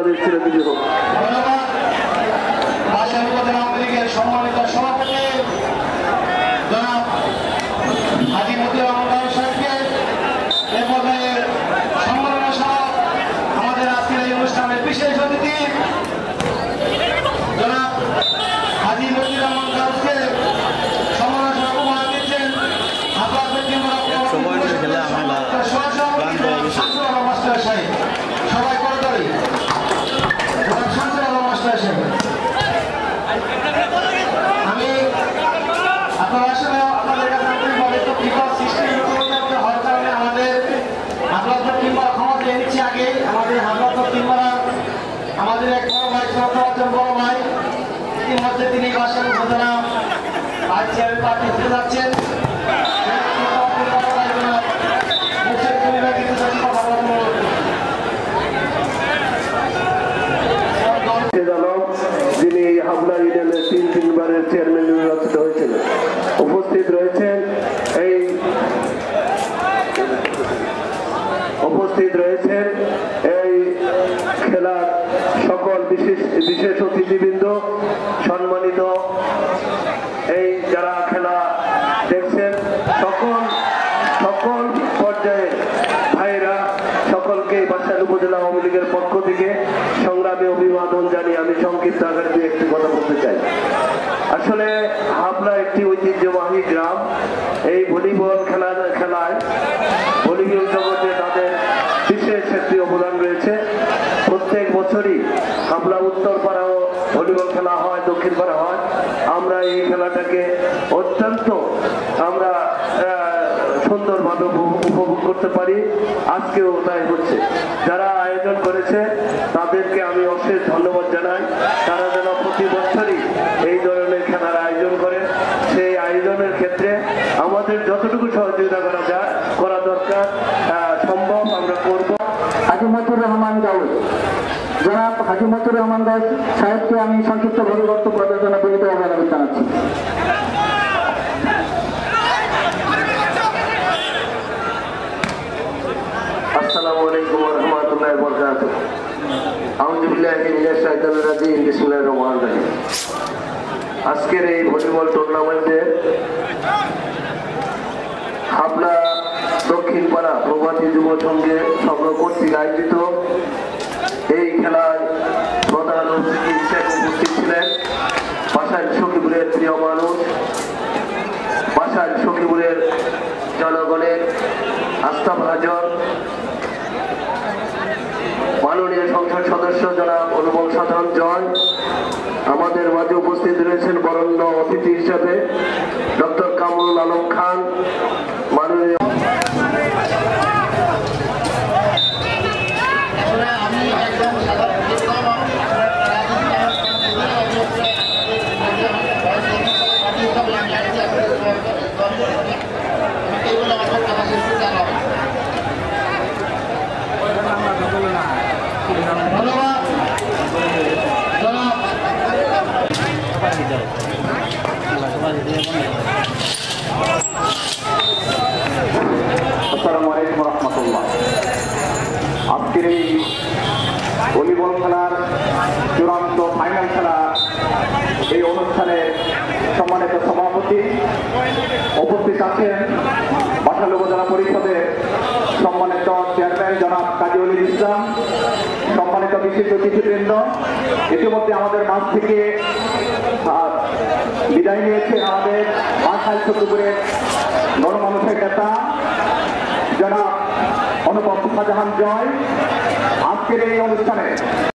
আমাদের চিরঞ্জীবী হোক। সম্মানিত সভাপতি জনাব হাজী মতিউর রহমান সাহেবকে এ পর্যায়ে সম্মাননা সহ আমাদের আজকের এই অনুষ্ঠানের বিশেষ অতিথি জনাব হাজী মতিউর রহমান সাহেবকে সম্মাননা সহ উপহার দিচ্ছেন মাস্টার সাহেব। সবাই করতালি শামসুল আলম মাস্টার সাহেব। আমি আপনারা আসলে আপনাদের কাছে আন্তরিকভাবে তো বিপদ সৃষ্টি হওয়ার কারণে আমাদের হাবলাত কিংবা ক্ষমা দিয়ে নিচ্ছি আগে আমাদের হাবলাত কিংবা আমাদের এক বড় ভাই একজন বড় ভাই ইতিমধ্যে তিনি বাসার উপজেলা আজ চেয়ারের পার্টি হতে যাচ্ছেন। যিনি হাবলা ইউনিয়নের তিনবারের চেয়ারম্যান নির্বাচিত হয়েছিলেন, উপস্থিত রয়েছেন এই খেলার সকল বিশেষ অতিথিবৃন্দ, সম্মানিত এই যারা খেলা দেখছেন সকল পর্যায়ে ভাইরা, সকলকে বাসাইল উপজেলা আওয়ামী লীগের পক্ষ থেকে সংগ্রামী অভিবাদন জানিয়ে আমি সংক্ষিপ্ত আকারে দুই একটি কথা বলতে চাই। আসলে হাবলা একটি ঐতিহ্যবাহী গ্রাম। এই ভলিবল খেলায় ভলিবল জগতে তাদের বিশেষ একটি অবদান রয়েছে। প্রত্যেক বছরই হাবলা উত্তরপাড়াও ভলিবল খেলা হয়, দক্ষিণ পাড়া হয়। আমরা এই খেলাটাকে অত্যন্ত সুন্দরভাবে উপভোগ করতে পারি। আজকেও তাই হচ্ছে। যারা আয়োজন করেছে তাদেরকে আমি অশেষ ধন্যবাদ জানাই। তারা যেন প্রতি বছরই এই ধরনের খেলার আয়োজন করে, সেই আয়োজনের ক্ষেত্রে আমাদের যতটুকু সহযোগিতা করা দরকার সম্ভব আমরা করব। হাজী মতিউর রহমান গাউস, জনাব হাজী মতিউর রহমান গাউস সাহেবকে আমি সংক্ষিপ্তভাবে বক্তব্য দেওয়ার জন্য বিনীত অভিনন্দন জানাচ্ছি। আসসালামু আলাইকুম ওয়া রাহমাতুল্লাহি ওয়া বারাকাতুহু। আউযু বিল্লাহি মিনাশ শাইতানির রাজিম। বিসমিল্লাহির রহমানির রহিম। আজকের এই ভলিবল টুর্নামেন্টে হাবলা দক্ষিণ পাড়া প্রভাতী যুব সংঘের সংঘ কর্তৃক আয়োজিত এই খেলায় প্রধান অতিথি হিসেবে উপস্থিত ছিলেন বাসাইল সখীপুরের প্রিয় মানুষ, বাসাইল সখীপুরের জনগণের আস্থাভাজন মাননীয় সংসদ সদস্য জনাব অনুপম সাধারণ জয়। আমাদের মাঝে উপস্থিত রয়েছেন বরেণ্য অতিথি হিসেবে ডক্টর কামরুল আলম খান, মাননীয় আসসালামু আলাইকুম ওয়া রাহমাতুল্লাহ। আজকের এই ভলিবল খেলার চূড়ান্ত ফাইনাল খেলা এই অনুষ্ঠানে সম্মানিত সভাপতি উপস্থিত আছেন বাসাইল উপজেলা পরিষদের সম্মানিত চেয়ারম্যান জনাব কাজী ওয়ালিদ ইসলাম, সম্মানিত বিশিষ্ট অতিথিবৃন্দ। ইতিমধ্যে আমাদের মাঝ থেকে বিদায় নিয়েছেন আমাদের বাসাইল সখীপুরের গণমানুষের নেতা জনাব অনুপম শাহজাহান জয়। আজকের এই অনুষ্ঠানে